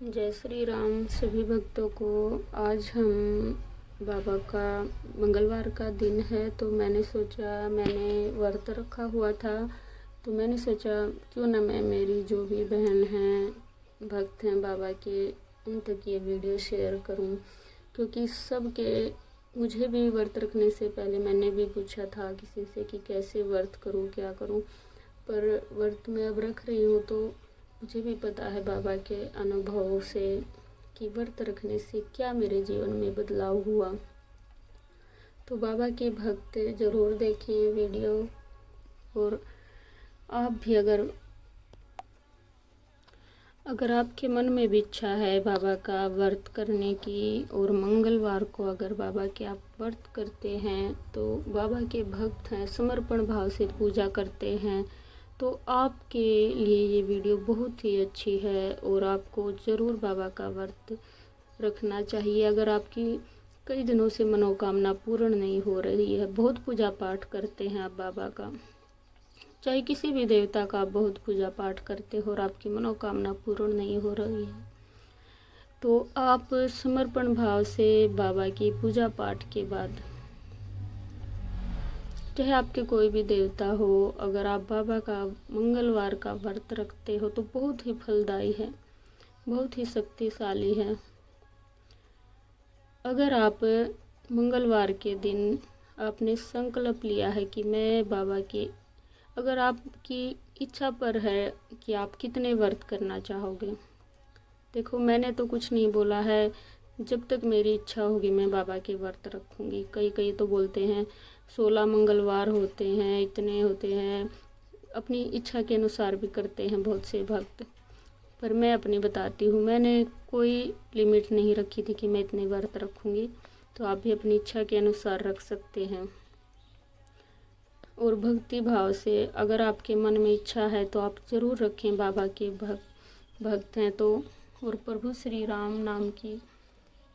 जय श्री राम सभी भक्तों को। आज हम बाबा का मंगलवार का दिन है, तो मैंने व्रत रखा हुआ था, तो मैंने सोचा क्यों ना मैं मेरी जो भी बहन हैं भक्त हैं बाबा के, उन तक ये वीडियो शेयर करूं। क्योंकि मुझे भी व्रत रखने से पहले मैंने भी पूछा था किसी से कि कैसे व्रत करूं, क्या करूं, पर व्रत में अब रख रही हूँ तो मुझे भी पता है बाबा के अनुभवों से कि व्रत रखने से क्या मेरे जीवन में बदलाव हुआ। तो बाबा के भक्त ज़रूर देखें वीडियो। और आप भी अगर आपके मन में भी इच्छा है बाबा का व्रत करने की, और मंगलवार को अगर बाबा के आप व्रत करते हैं तो बाबा के भक्त हैं, समर्पण भाव से पूजा करते हैं, तो आपके लिए ये वीडियो बहुत ही अच्छी है। और आपको ज़रूर बाबा का व्रत रखना चाहिए। अगर आपकी कई दिनों से मनोकामना पूर्ण नहीं हो रही है, बहुत पूजा पाठ करते हैं आप बाबा का, चाहे किसी भी देवता का आप बहुत पूजा पाठ करते हो और आपकी मनोकामना पूर्ण नहीं हो रही है, तो आप समर्पण भाव से बाबा की पूजा पाठ के बाद, चाहे आपके कोई भी देवता हो, अगर आप बाबा का मंगलवार का व्रत रखते हो तो बहुत ही फलदायी है, बहुत ही शक्तिशाली है। अगर आप मंगलवार के दिन आपने संकल्प लिया है कि मैं बाबा के, अगर आपकी इच्छा पर है कि आप कितने व्रत करना चाहोगे, देखो मैंने तो कुछ नहीं बोला है, जब तक मेरी इच्छा होगी मैं बाबा के व्रत रखूँगी। कई तो बोलते हैं 16 मंगलवार होते हैं, इतने होते हैं, अपनी इच्छा के अनुसार भी करते हैं बहुत से भक्त, पर मैं अपनी बताती हूँ, मैंने कोई लिमिट नहीं रखी थी कि मैं इतने व्रत रखूँगी, तो आप भी अपनी इच्छा के अनुसार रख सकते हैं। और भक्ति भाव से अगर आपके मन में इच्छा है तो आप ज़रूर रखें, बाबा के भक्त हैं तो। और प्रभु श्री राम नाम की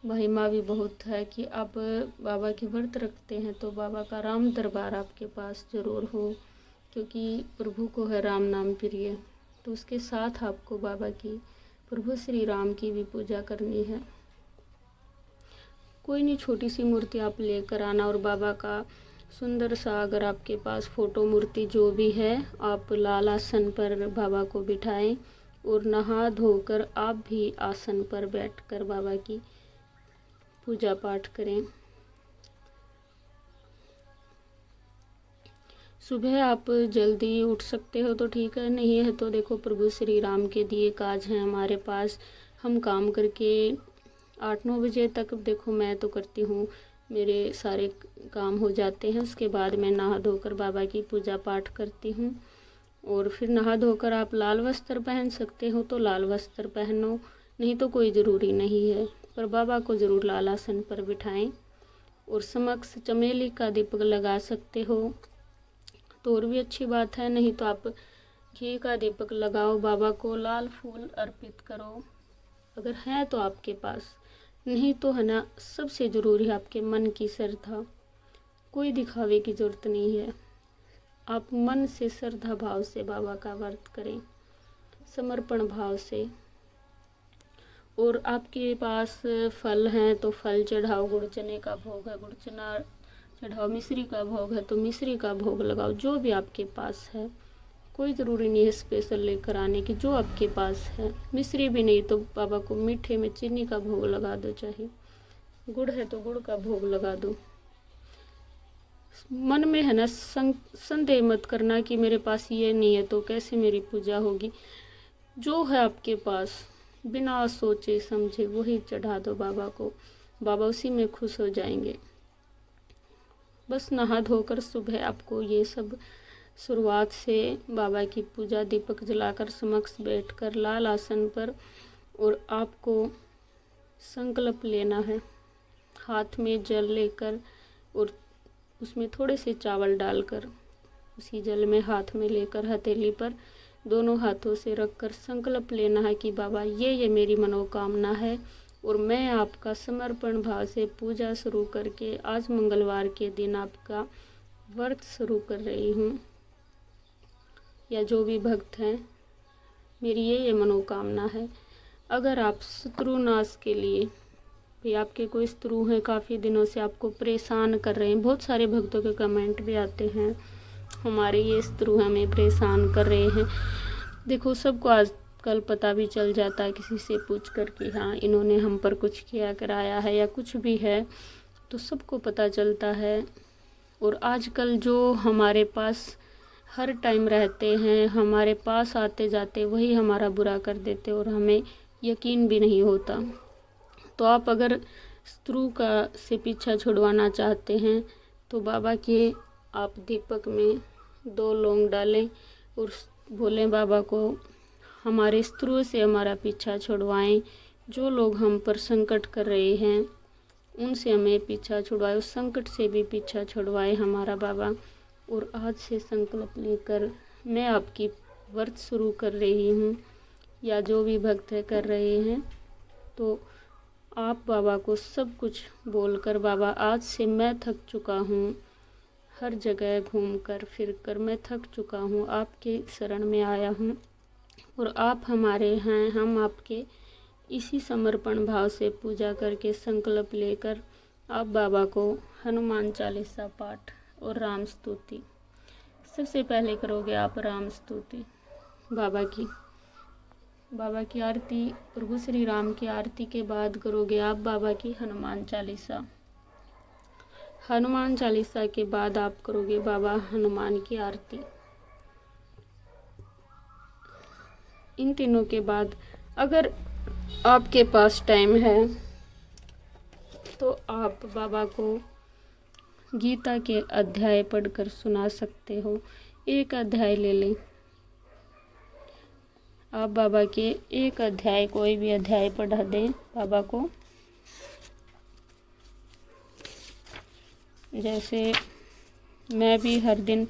महिमा भी बहुत है कि आप बाबा के व्रत रखते हैं तो बाबा का राम दरबार आपके पास ज़रूर हो, क्योंकि प्रभु को है राम नाम प्रिय, तो उसके साथ आपको बाबा की, प्रभु श्री राम की भी पूजा करनी है। कोई नहीं, छोटी सी मूर्ति आप लेकर आना, और बाबा का सुंदर सा अगर आपके पास फ़ोटो मूर्ति जो भी है, आप लाल आसन पर बाबा को बिठाएं और नहा धोकर आप भी आसन पर बैठकर बाबा की पूजा पाठ करें। सुबह आप जल्दी उठ सकते हो तो ठीक है, नहीं है तो देखो प्रभु श्री राम के दिए काज हैं हमारे पास, हम काम करके 8-9 बजे तक, देखो मैं तो करती हूँ, मेरे सारे काम हो जाते हैं, उसके बाद मैं नहा धोकर बाबा की पूजा पाठ करती हूँ। और फिर नहा धोकर आप लाल वस्त्र पहन सकते हो तो लाल वस्त्र पहनो, नहीं तो कोई ज़रूरी नहीं है, पर बाबा को ज़रूर लाल आसन पर बिठाएं। और समक्ष चमेली का दीपक लगा सकते हो तो और भी अच्छी बात है, नहीं तो आप घी का दीपक लगाओ, बाबा को लाल फूल अर्पित करो अगर है तो आपके पास, नहीं तो है ना, सबसे ज़रूरी है आपके मन की श्रद्धा, कोई दिखावे की ज़रूरत नहीं है, आप मन से श्रद्धा भाव से बाबा का व्रत करें, समर्पण भाव से। और आपके पास फल हैं तो फल चढ़ाओ, गुड़ चने का भोग है गुड़ चना चढ़ाओ, मिश्री का भोग है तो मिश्री का भोग लगाओ, जो भी आपके पास है, कोई ज़रूरी नहीं है स्पेशल लेकर आने की, जो आपके पास है। मिश्री भी नहीं तो बाबा को मीठे में चीनी का भोग लगा दो, चाहे गुड़ है तो गुड़ का भोग लगा दो। मन में है ना संदेह मत करना कि मेरे पास ये नहीं है तो कैसे मेरी पूजा होगी, जो है आपके पास बिना सोचे समझे वही चढ़ा दो बाबा को, बाबा उसी में खुश हो जाएंगे। बस नहा धोकर सुबह आपको ये सब शुरुआत से बाबा की पूजा, दीपक जलाकर समक्ष बैठकर लाल आसन पर, और आपको संकल्प लेना है, हाथ में जल लेकर और उसमें थोड़े से चावल डालकर, उसी जल में हाथ में लेकर हथेली पर दोनों हाथों से रखकर संकल्प लेना है कि बाबा ये मेरी मनोकामना है, और मैं आपका समर्पण भाव से पूजा शुरू करके आज मंगलवार के दिन आपका व्रत शुरू कर रही हूँ, या जो भी भक्त हैं, मेरी ये मनोकामना है। अगर आप शत्रुनाश के लिए भी, आपके कोई शत्रु हैं काफ़ी दिनों से आपको परेशान कर रहे हैं, बहुत सारे भक्तों के कमेंट भी आते हैं हमारे ये शत्रु हमें परेशान कर रहे हैं। देखो सबको आजकल पता भी चल जाता है किसी से पूछ कर कि हाँ इन्होंने हम पर कुछ किया कराया है या कुछ भी है, तो सबको पता चलता है। और आजकल जो हमारे पास हर टाइम रहते हैं, हमारे पास आते जाते, वही हमारा बुरा कर देते और हमें यकीन भी नहीं होता। तो आप अगर शत्रु का से पीछा छुड़वाना चाहते हैं तो बाबा के आप दीपक में 2 लौंग डालें और बोलें बाबा को हमारे शत्रुओं से हमारा पीछा छुड़वाएं। जो लोग हम पर संकट कर रहे हैं उनसे हमें पीछा छुड़वाए, उस संकट से भी पीछा छुड़वाए हमारा बाबा। और आज से संकल्प लेकर मैं आपकी व्रत शुरू कर रही हूँ, या जो भी भक्त है कर रहे हैं, तो आप बाबा को सब कुछ बोलकर बाबा आज से मैं थक चुका हूँ, हर जगह घूम कर फिर कर मैं थक चुका हूँ, आपके शरण में आया हूँ और आप हमारे हैं, हम आपके इसी समर्पण भाव से पूजा करके संकल्प लेकर आप बाबा को हनुमान चालीसा पाठ और राम स्तुति, सबसे पहले करोगे आप राम स्तुति बाबा की आरती, प्रभु श्री राम की आरती के बाद करोगे आप बाबा की हनुमान चालीसा। हनुमान चालीसा के बाद आप करोगे बाबा हनुमान की आरती। इन तीनों के बाद अगर आपके पास टाइम है तो आप बाबा को गीता के अध्याय पढ़कर सुना सकते हो। एक अध्याय ले लें, आप बाबा के एक अध्याय, कोई भी अध्याय पढ़ा दें बाबा को। जैसे मैं भी हर दिन,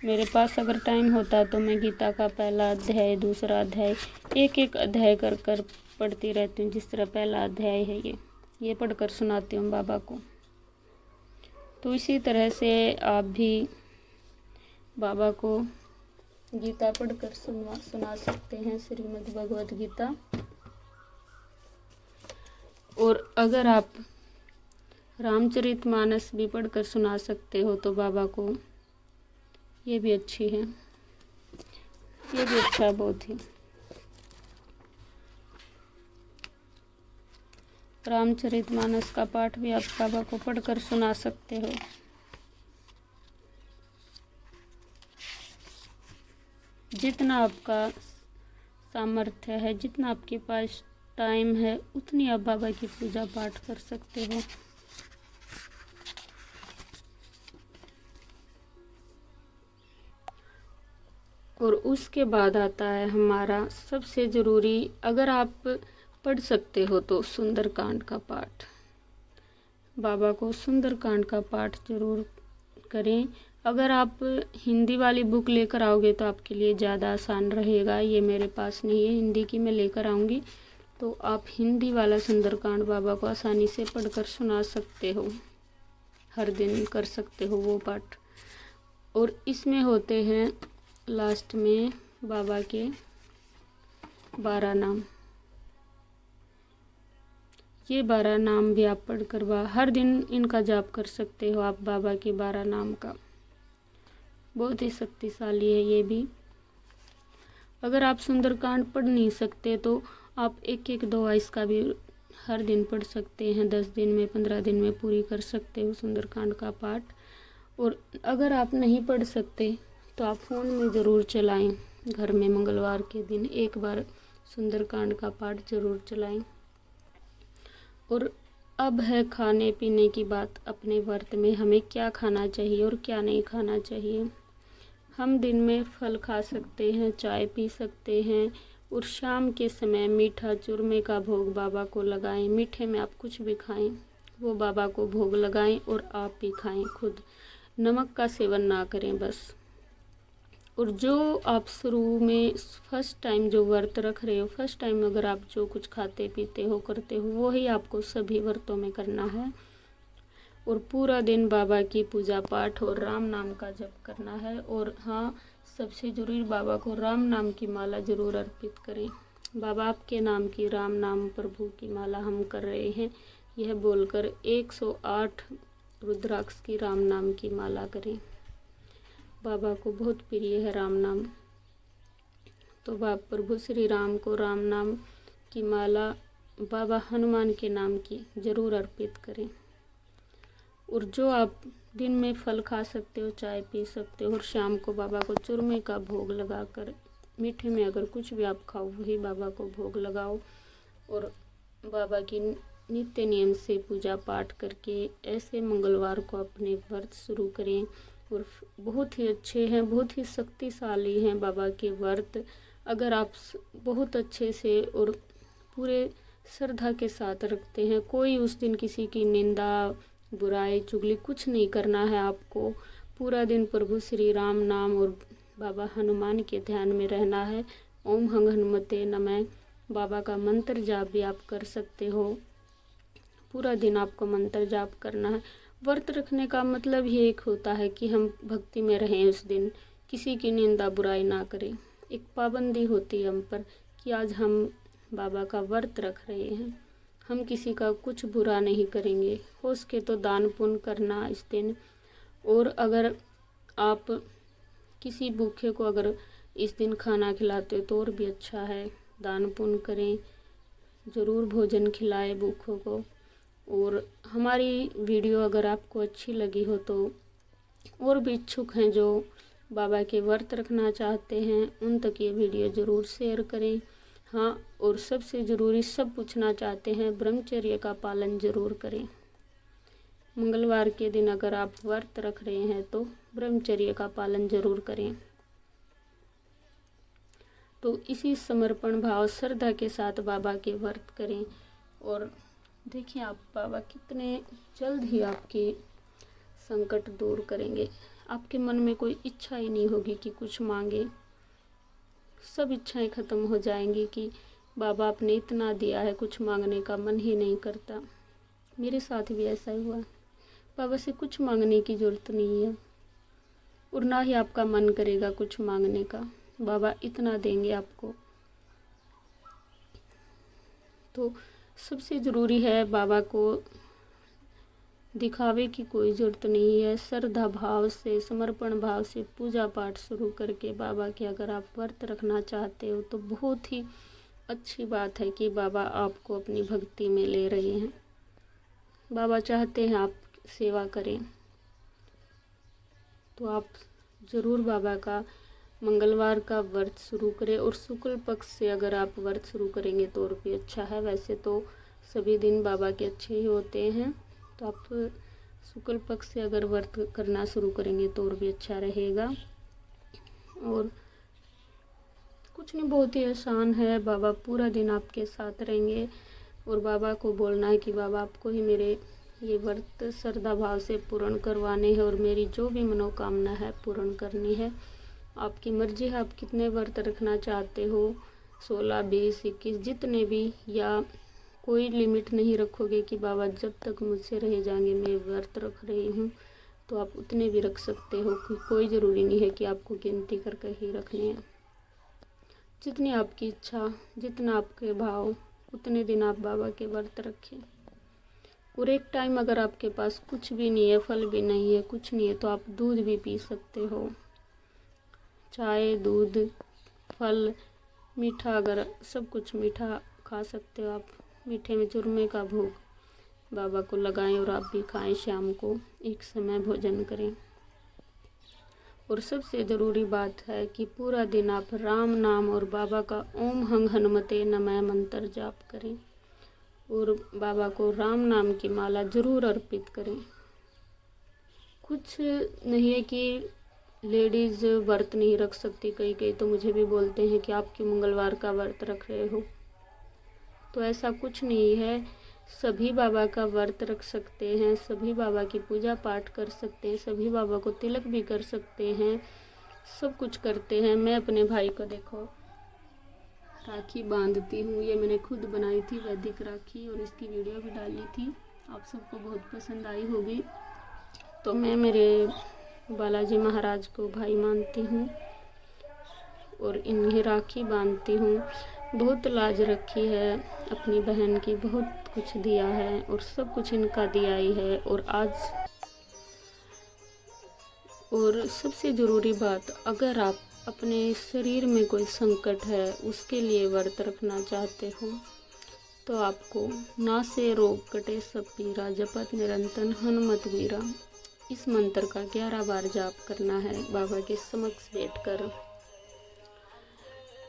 मेरे पास अगर टाइम होता तो मैं गीता का पहला अध्याय, दूसरा अध्याय, एक अध्याय कर कर पढ़ती रहती हूँ। जिस तरह पहला अध्याय है ये पढ़कर सुनाती हूँ बाबा को। तो इसी तरह से आप भी बाबा को गीता पढ़कर सुना सकते हैं, श्रीमद् भगवद गीता। और अगर आप रामचरितमानस भी पढ़कर सुना सकते हो तो बाबा को, ये भी अच्छी है, ये भी अच्छा बहुत ही। रामचरितमानस का पाठ भी आप बाबा को पढ़कर सुना सकते हो। जितना आपका सामर्थ्य है, जितना आपके पास टाइम है, उतनी आप बाबा की पूजा पाठ कर सकते हो। और उसके बाद आता है हमारा सबसे ज़रूरी, अगर आप पढ़ सकते हो तो सुंदरकांड का पाठ। बाबा को सुंदरकांड का पाठ ज़रूर करें। अगर आप हिंदी वाली बुक लेकर आओगे तो आपके लिए ज़्यादा आसान रहेगा। ये मेरे पास नहीं है, हिंदी की मैं लेकर आऊँगी, तो आप हिंदी वाला सुंदरकांड बाबा को आसानी से पढ़कर सुना सकते हो, हर दिन कर सकते हो वो पाठ। और इसमें होते हैं लास्ट में बाबा के 12 नाम। ये 12 नाम भी आप पढ़कर हर दिन इनका जाप कर सकते हो आप, बाबा के 12 नाम का। बहुत ही शक्तिशाली है ये भी। अगर आप सुंदरकांड पढ़ नहीं सकते तो आप 1-1 दुआ इसका भी हर दिन पढ़ सकते हैं। 10 दिन में, 15 दिन में पूरी कर सकते हो सुंदरकांड का पाठ। और अगर आप नहीं पढ़ सकते तो आप फ़ोन में ज़रूर चलाएं। घर में मंगलवार के दिन एक बार सुंदरकांड का पाठ ज़रूर चलाएं। और अब है खाने पीने की बात। अपने व्रत में हमें क्या खाना चाहिए और क्या नहीं खाना चाहिए। हम दिन में फल खा सकते हैं, चाय पी सकते हैं, और शाम के समय मीठा चूरमे का भोग बाबा को लगाएं। मीठे में आप कुछ भी खाएं, वो बाबा को भोग लगाएं और आप भी खाएं खुद। नमक का सेवन ना करें बस। और जो आप शुरू में फर्स्ट टाइम जो व्रत रख रहे हो, फर्स्ट टाइम अगर आप जो कुछ खाते पीते हो करते हो, वो ही आपको सभी व्रतों में करना है। और पूरा दिन बाबा की पूजा पाठ और राम नाम का जप करना है। और हाँ, सबसे ज़रूरी बाबा को राम नाम की माला ज़रूर अर्पित करें। बाबा आपके नाम की राम नाम प्रभु की माला हम कर रहे हैं। यह बोलकर 108 रुद्राक्ष की राम नाम की माला करें। बाबा को बहुत प्रिय है राम नाम। तो बाबा प्रभु श्री राम को राम नाम की माला बाबा हनुमान के नाम की जरूर अर्पित करें। और जो आप दिन में फल खा सकते हो, चाय पी सकते हो, और शाम को बाबा को चूरमे का भोग लगाकर, मीठे में अगर कुछ भी आप खाओ वही बाबा को भोग लगाओ। और बाबा की नित्य नियम से पूजा पाठ करके ऐसे मंगलवार को अपने व्रत शुरू करें। और बहुत ही अच्छे हैं, बहुत ही शक्तिशाली हैं बाबा के व्रत। अगर आप बहुत अच्छे से और पूरे श्रद्धा के साथ रखते हैं, कोई उस दिन किसी की निंदा बुराई चुगली कुछ नहीं करना है आपको। पूरा दिन प्रभु श्री राम नाम और बाबा हनुमान के ध्यान में रहना है। ओम हंग हनुमते नमः बाबा का मंत्र जाप भी आप कर सकते हो। पूरा दिन आपको मंत्र जाप करना है। व्रत रखने का मतलब ही एक होता है कि हम भक्ति में रहें, उस दिन किसी की निंदा बुराई ना करें। एक पाबंदी होती है हम पर कि आज हम बाबा का व्रत रख रहे हैं, हम किसी का कुछ बुरा नहीं करेंगे। हो सके तो दान पुण्य करना इस दिन। और अगर आप किसी भूखे को अगर इस दिन खाना खिलाते हो तो और भी अच्छा है। दान पुण्य करें, ज़रूर भोजन खिलाएं भूखों को। और हमारी वीडियो अगर आपको अच्छी लगी हो तो और भी इच्छुक हैं जो बाबा के व्रत रखना चाहते हैं, उन तक ये वीडियो ज़रूर शेयर करें। हाँ, और सबसे ज़रूरी सब पूछना चाहते हैं, ब्रह्मचर्य का पालन ज़रूर करें। मंगलवार के दिन अगर आप व्रत रख रहे हैं तो ब्रह्मचर्य का पालन ज़रूर करें। तो इसी समर्पण भाव श्रद्धा के साथ बाबा के व्रत करें। और देखिए आप बाबा कितने जल्द ही आपके संकट दूर करेंगे। आपके मन में कोई इच्छा ही नहीं होगी कि कुछ मांगे, सब इच्छाएं ख़त्म हो जाएंगी कि बाबा आपने इतना दिया है, कुछ मांगने का मन ही नहीं करता। मेरे साथ भी ऐसा ही हुआ। बाबा से कुछ मांगने की ज़रूरत नहीं है और ना ही आपका मन करेगा कुछ मांगने का। बाबा इतना देंगे आपको। तो सबसे ज़रूरी है बाबा को दिखावे की कोई ज़रूरत नहीं है। श्रद्धा भाव से, समर्पण भाव से पूजा पाठ शुरू करके बाबा के अगर आप व्रत रखना चाहते हो तो बहुत ही अच्छी बात है कि बाबा आपको अपनी भक्ति में ले रहे हैं। बाबा चाहते हैं आप सेवा करें। तो आप ज़रूर बाबा का मंगलवार का व्रत शुरू करें। और शुक्ल पक्ष से अगर आप व्रत शुरू करेंगे तो और भी अच्छा है। वैसे तो सभी दिन बाबा के अच्छे ही होते हैं, तो आप शुक्ल पक्ष से अगर व्रत करना शुरू करेंगे तो और भी अच्छा रहेगा। और कुछ नहीं, बहुत ही आसान है। बाबा पूरा दिन आपके साथ रहेंगे और बाबा को बोलना है कि बाबा आपको ही मेरे ये व्रत श्रद्धा भाव से पूर्ण करवाने हैं और मेरी जो भी मनोकामना है पूर्ण करनी है। आपकी मर्जी है, आप कितने व्रत रखना चाहते हो, 16, 20, 21 जितने भी, या कोई लिमिट नहीं रखोगे कि बाबा जब तक मुझसे रह जाएंगे मैं व्रत रख रही हूँ, तो आप उतने भी रख सकते हो। कोई ज़रूरी नहीं है कि आपको गिनती करके ही रखनी है। जितनी आपकी इच्छा, जितना आपके भाव, उतने दिन आप बाबा के व्रत रखें। और एक टाइम अगर आपके पास कुछ भी नहीं है, फल भी नहीं है, कुछ नहीं है, तो आप दूध भी पी सकते हो। चाय, दूध, फल, मीठा, अगर सब कुछ मीठा खा सकते हो आप। मीठे में चूरमे का भोग बाबा को लगाएं और आप भी खाएं। शाम को एक समय भोजन करें। और सबसे ज़रूरी बात है कि पूरा दिन आप राम नाम और बाबा का ओम हंग हनुमते नमः मंत्र जाप करें और बाबा को राम नाम की माला ज़रूर अर्पित करें। कुछ नहीं है कि लेडीज़ व्रत नहीं रख सकती। कई तो मुझे भी बोलते हैं कि आप क्यों मंगलवार का व्रत रख रहे हो। तो ऐसा कुछ नहीं है, सभी बाबा का व्रत रख सकते हैं, सभी बाबा की पूजा पाठ कर सकते हैं, सभी बाबा को तिलक भी कर सकते हैं, सब कुछ करते हैं। मैं अपने भाई को देखो राखी बांधती हूँ, ये मैंने खुद बनाई थी वैदिक राखी और इसकी वीडियो भी डाली थी, आप सबको बहुत पसंद आई होगी। तो मैं मेरे बालाजी महाराज को भाई मानती हूँ और इन्हें राखी बांधती हूँ। बहुत लाज रखी है अपनी बहन की, बहुत कुछ दिया है और सब कुछ इनका दिया ही है। और सबसे ज़रूरी बात, अगर आप अपने शरीर में कोई संकट है उसके लिए व्रत रखना चाहते हो तो आपको नासे रोग कटे सब पीरा, जपत निरंतर हनुमत वीरा, इस मंत्र का 11 बार जाप करना है बाबा के समक्ष बैठकर।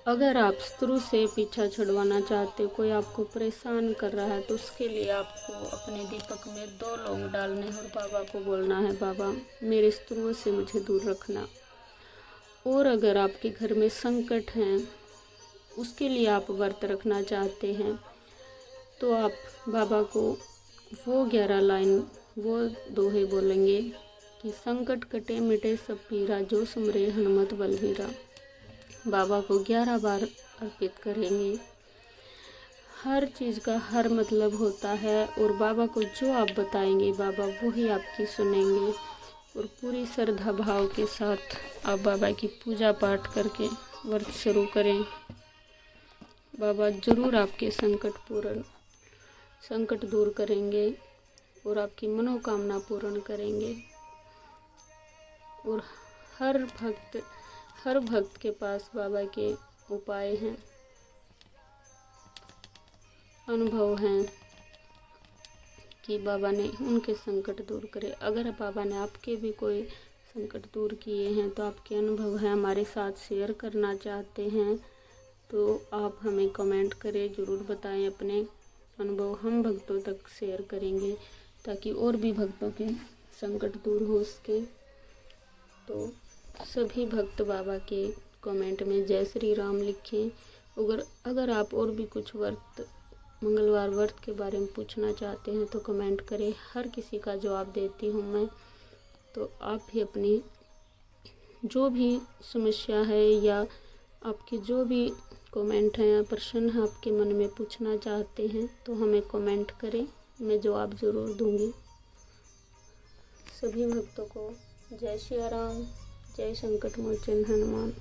अगर आप शत्रु से पीछा छुड़वाना चाहते हो, कोई आपको परेशान कर रहा है, तो उसके लिए आपको अपने दीपक में 2 लौंग डालने और बाबा को बोलना है, बाबा मेरे शत्रुओं से मुझे दूर रखना। और अगर आपके घर में संकट हैं, उसके लिए आप व्रत रखना चाहते हैं, तो आप बाबा को वो 11 लाइन, वो दोहे बोलेंगे कि संकट कटे मिटे सब पीरा, जो सुमरे हनुमत बलवीरा। बाबा को 11 बार अर्पित करेंगे। हर चीज़ का हर मतलब होता है और बाबा को जो आप बताएंगे बाबा वही आपकी सुनेंगे। और पूरी श्रद्धा भाव के साथ आप बाबा की पूजा पाठ करके व्रत शुरू करें। बाबा ज़रूर आपके संकट दूर करेंगे और आपकी मनोकामना पूर्ण करेंगे। और हर भक्त के पास बाबा के उपाय हैं, अनुभव हैं कि बाबा ने उनके संकट दूर करे। अगर बाबा ने आपके भी कोई संकट दूर किए हैं तो आपके अनुभव हैं हमारे साथ शेयर करना चाहते हैं तो आप हमें कमेंट करें, ज़रूर बताएं अपने अनुभव। हम भक्तों तक शेयर करेंगे ताकि और भी भक्तों के संकट दूर हो सके। तो सभी भक्त बाबा के कमेंट में जय श्री राम लिखें। अगर आप और भी कुछ मंगलवार व्रत के बारे में पूछना चाहते हैं तो कमेंट करें, हर किसी का जवाब देती हूँ मैं। तो आप भी अपनी जो भी समस्या है या आपके जो भी कमेंट हैं या प्रश्न है आपके मन में पूछना चाहते हैं तो हमें कमेंट करें, मैं जवाब ज़रूर दूँगी। सभी भक्तों को जय श्री राम, जय संकट मोचन हनुमान।